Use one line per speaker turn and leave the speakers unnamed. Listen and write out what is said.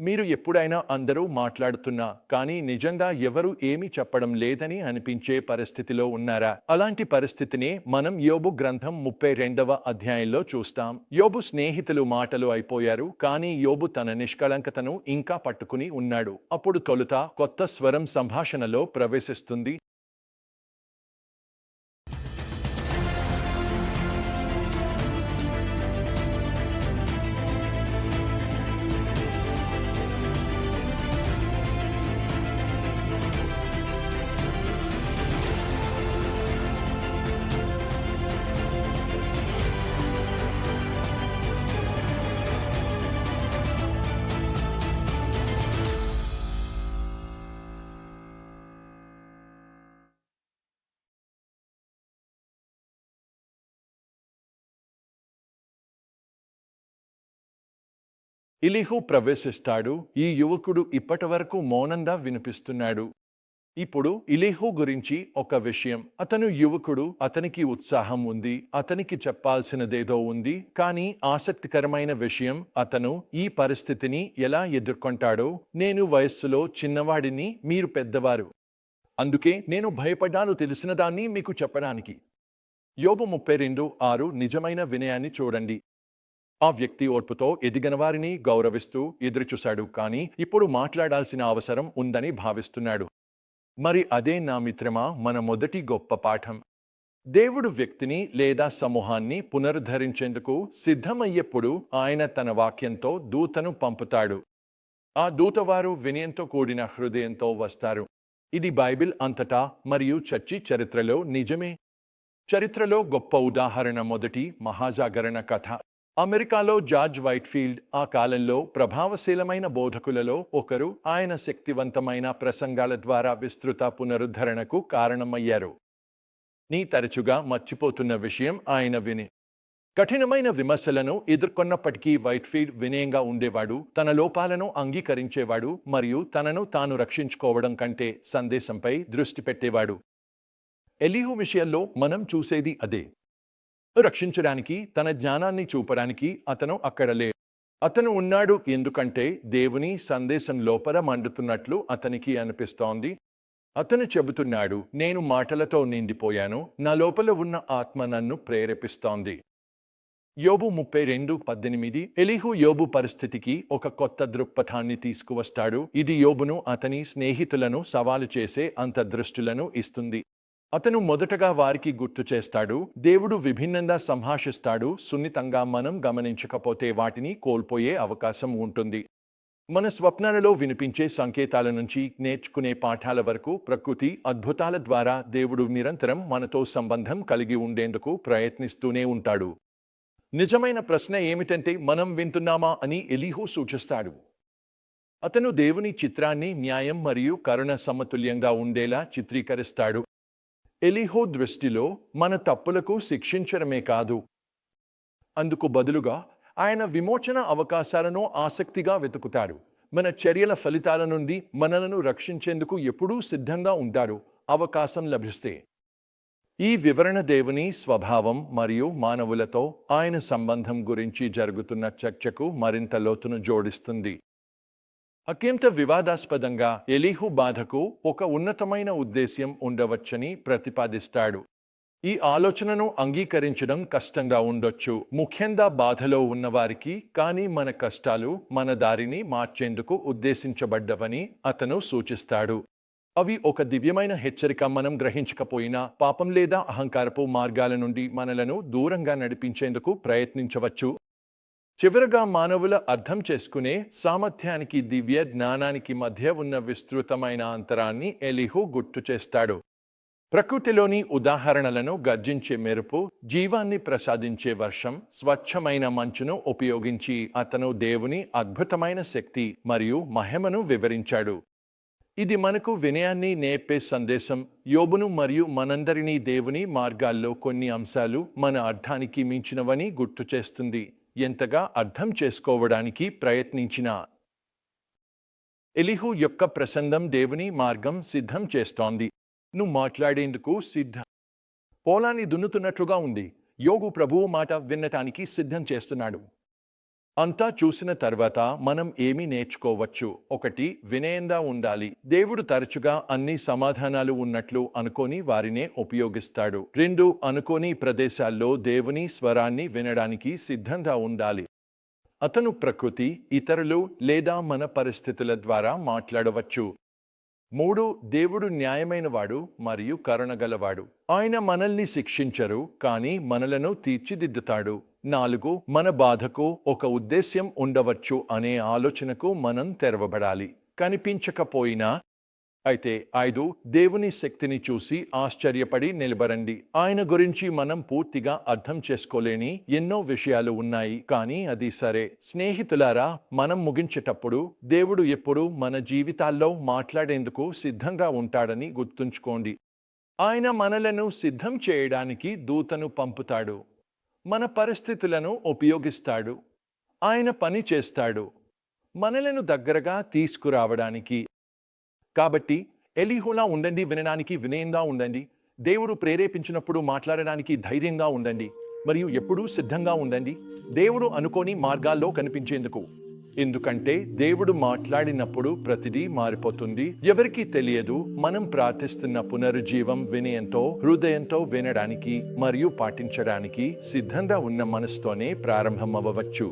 మీరు ఎప్పుడైనా అందరూ మాట్లాడుతున్నా కానీ నిజంగా ఎవరు ఏమీ చెప్పడం లేదని అనిపించే పరిస్థితిలో ఉన్నారా? అలాంటి పరిస్థితిని మనం యోబు గ్రంథం 32వ అధ్యాయంలో చూస్తాం. యోబు స్నేహితులు మాటలు అయిపోయారు, కానీ యోబు తన నిష్కళంకతను ఇంకా పట్టుకుని ఉన్నాడు. అప్పుడు తొలుత కొత్త స్వరం సంభాషణలో ప్రవేశిస్తుంది. ఎలీహు ప్రవేశిస్తాడు. ఈ యువకుడు ఇప్పటివరకు మౌనంగా వినిపిస్తున్నాడు. ఇప్పుడు ఎలీహు గురించి ఒక విషయం. అతను యువకుడు, అతనికి ఉత్సాహం ఉంది, అతనికి చెప్పాల్సినదేదో ఉంది. కానీ ఆసక్తికరమైన విషయం, అతను ఈ పరిస్థితిని ఎలా ఎదుర్కొంటాడో. నేను వయస్సులో చిన్నవాడిని, మీరు పెద్దవారు. అందుకే నేను భయపడ్డాను తెలిసిన దాన్ని మీకు చెప్పడానికి. యోబు 32:6 నిజమైన వినయాన్ని చూడండి. ఆ వ్యక్తి ఓర్పుతో ఎదిగిన వారిని గౌరవిస్తూ ఎదురుచూశాడు, కానీ ఇప్పుడు మాట్లాడాల్సిన అవసరం ఉందని భావిస్తున్నాడు. మరి అదే నా మిత్రమా మన మొదటి గొప్ప పాఠం. దేవుడు వ్యక్తిని లేదా సమూహాన్ని పునరుద్ధరించేందుకు సిద్ధమయ్యేప్పుడు ఆయన తన వాక్యంతో దూతను పంపుతాడు. ఆ దూత వారు వినయంతో కూడిన హృదయంతో వస్తారు. ఇది బైబిల్ అంతటా మరియు చర్చి చరిత్రలో నిజమే. చరిత్రలో గొప్ప ఉదాహరణ మొదటి మహాజాగరణ కథ. అమెరికాలో జార్జ్ వైట్ఫీల్డ్ ఆ కాలంలో ప్రభావశీలమైన బోధకులలో ఒకరు. ఆయన శక్తివంతమైన ప్రసంగాల ద్వారా విస్తృత పునరుద్ధరణకు కారణమయ్యారు. తరచుగా మర్చిపోతున్న విషయం, ఆయన కఠినమైన విమర్శలను ఎదుర్కొన్నప్పటికీ వైట్ఫీల్డ్ వినయంగా ఉండేవాడు, తన లోపాలను అంగీకరించేవాడు మరియు తనను తాను రక్షించుకోవడం కంటే సందేశంపై దృష్టి పెట్టేవాడు. ఎలీహు విషయంలో మనం చూసేది అదే. రక్షించడానికి, తన జ్ఞానాన్ని చూపడానికి అతను అక్కడ లేడు. అతను ఉన్నాడు ఎందుకంటే దేవుని సందేశం లోపల మండుతున్నట్లు అతనికి అనిపిస్తోంది. అతను చెబుతున్నాడు, నేను మాటలతో నిండిపోయాను, నా లోపల ఉన్న ఆత్మ నన్ను ప్రేరేపిస్తోంది. యోబు 32:18. ఎలీహు యోబు పరిస్థితికి ఒక కొత్త దృక్పథాన్ని తీసుకువస్తాడు. ఇది యోబును, అతని స్నేహితులను సవాలు చేసే అంతర్దృష్టులను ఇస్తుంది. అతను మొదటగా వారికి గుర్తు చేస్తాడు, దేవుడు విభిన్నంగా సంభాషిస్తాడు. సున్నితంగా మనం గమనించకపోతే వాటిని కోల్పోయే అవకాశం ఉంటుంది. మన స్వప్నాలలో వినిపించే సంకేతాల నుంచి నేర్చుకునే పాఠాల వరకు, ప్రకృతి అద్భుతాల ద్వారా దేవుడు నిరంతరం మనతో సంబంధం కలిగి ఉండేందుకు ప్రయత్నిస్తూనే ఉంటాడు. నిజమైన ప్రశ్న ఏమిటంటే, మనం వింటున్నామా అని ఎలీహు సూచిస్తాడు. అతను దేవుని చిత్రాన్ని న్యాయం మరియు కరుణ సమతుల్యంగా ఉండేలా చిత్రీకరిస్తాడు. ఎలీహు దృష్టిలో మన తప్పులకు శిక్షించడమే కాదు, అందుకు బదులుగా ఆయన విమోచన అవకాశాలను ఆసక్తిగా వెతుకుతాడు. మన చర్యల ఫలితాల నుండి మనలను రక్షించేందుకు ఎప్పుడూ సిద్ధంగా ఉంటాడు, అవకాశం లభిస్తే. ఈ వివరణ దేవుని స్వభావం మరియు మానవులతో ఆయన సంబంధం గురించి జరుగుతున్న చర్చకు మరింత లోతును జోడిస్తుంది. అత్యంత వివాదాస్పదంగా ఎలీహు బాధకు ఒక ఉన్నతమైన ఉద్దేశ్యం ఉండవచ్చని ప్రతిపాదిస్తాడు. ఈ ఆలోచనను అంగీకరించడం కష్టంగా ఉండొచ్చు, ముఖ్యంగా బాధలో ఉన్నవారికి. కానీ మన కష్టాలు మన దారిని మార్చేందుకు ఉద్దేశించబడ్డవని అతను సూచిస్తాడు. అవి ఒక దివ్యమైన హెచ్చరిక. మనం గ్రహించకపోయినా పాపం లేదా అహంకారపు మార్గాల నుండి మనలను దూరంగా నడిపించేందుకు ప్రయత్నించవచ్చు. చివరగా, మానవుల అర్థం చేసుకునే సామర్థ్యానికి, దివ్య జ్ఞానానికి మధ్య ఉన్న విస్తృతమైన అంతరాన్ని ఎలీహు గుర్తు చేస్తాడు. ప్రకృతిలోని ఉదాహరణలను గర్జించే మెరుపు, జీవాన్ని ప్రసాదించే వర్షం, స్వచ్ఛమైన మంచును ఉపయోగించి అతను దేవుని అద్భుతమైన శక్తి మరియు మహిమను వివరించాడు. ఇది మనకు వినయాన్ని నేర్పే సందేశం. యోబును మరియు మనందరినీ దేవుని మార్గాల్లో కొన్ని అంశాలు మన అర్థానికి మించినవని గుర్తు చేస్తుంది. ఎంతగా అర్థం చేసుకోవడానికి ప్రయత్నించినా. ఎలీహు యొక్క ప్రసంగం దేవుని మార్గం సిద్ధం చేస్తోంది. నువ్వు మాట్లాడేందుకు సిద్ధం. పొలాన్ని దున్నుతున్నట్లుగా ఉంది. యోబు ప్రభువు మాట వినటానికి సిద్ధం చేస్తున్నాడు. అంతా చూసిన తర్వాత మనం ఏమి నేర్చుకోవచ్చు? 1. వినయంగా ఉండాలి. దేవుడు తరచుగా అన్ని సమాధానాలు ఉన్నట్లు అనుకోని వారినే ఉపయోగిస్తాడు. 2. అనుకోని ప్రదేశాల్లో దేవుని స్వరాన్ని వినడానికి సిద్ధంగా ఉండాలి. అతను ప్రకృతి, ఇతరులు లేదా మన పరిస్థితుల ద్వారా మాట్లాడవచ్చు. 3. దేవుడు న్యాయమైనవాడు మరియు కరుణగలవాడు. ఆయన మనల్ని శిక్షించరు, కానీ మనలను తీర్చిదిద్దుతాడు. 4. మన బాధకు ఒక ఉద్దేశ్యం ఉండవచ్చు అనే ఆలోచనకు మనం తెరవబడాలి. కనిపించకపోయినా. అయితే 5. దేవుని శక్తిని చూసి ఆశ్చర్యపడి నిలబడండి. ఆయన గురించి మనం పూర్తిగా అర్థం చేసుకోలేని ఎన్నో విషయాలు ఉన్నాయి, కానీ అది సరే. స్నేహితులారా, మనం ముగించేటప్పుడు దేవుడు ఎప్పుడూ మన జీవితాల్లో మాట్లాడేందుకు సిద్ధంగా ఉంటాడని గుర్తుంచుకోండి. ఆయన మనలను సిద్ధం చేయడానికి దూతను పంపుతాడు. మన పరిస్థితులను ఉపయోగిస్తాడు. ఆయన పని చేస్తాడు మనలను దగ్గరగా తీసుకురావడానికి. కాబట్టి ఎలీహులా ఉండండి, వినడానికి వినయంగా ఉండండి. దేవుడు ప్రేరేపించినప్పుడు మాట్లాడడానికి ధైర్యంగా ఉండండి మరియు ఎప్పుడూ సిద్ధంగా ఉండండి దేవుడు అనుకోని మార్గాల్లో కనిపించేందుకు. ఎందుకంటే దేవుడు మాట్లాడినప్పుడు ప్రతిదీ మారిపోతుంది. ఎవరికీ తెలియదు. మనం ప్రార్థిస్తున్న పునరుజ్జీవం వినయంతో, హృదయంతో వినడానికి మరియు పాటించడానికి సిద్ధంగా ఉన్న మనసుతోనే ప్రారంభమవ్వవచ్చు.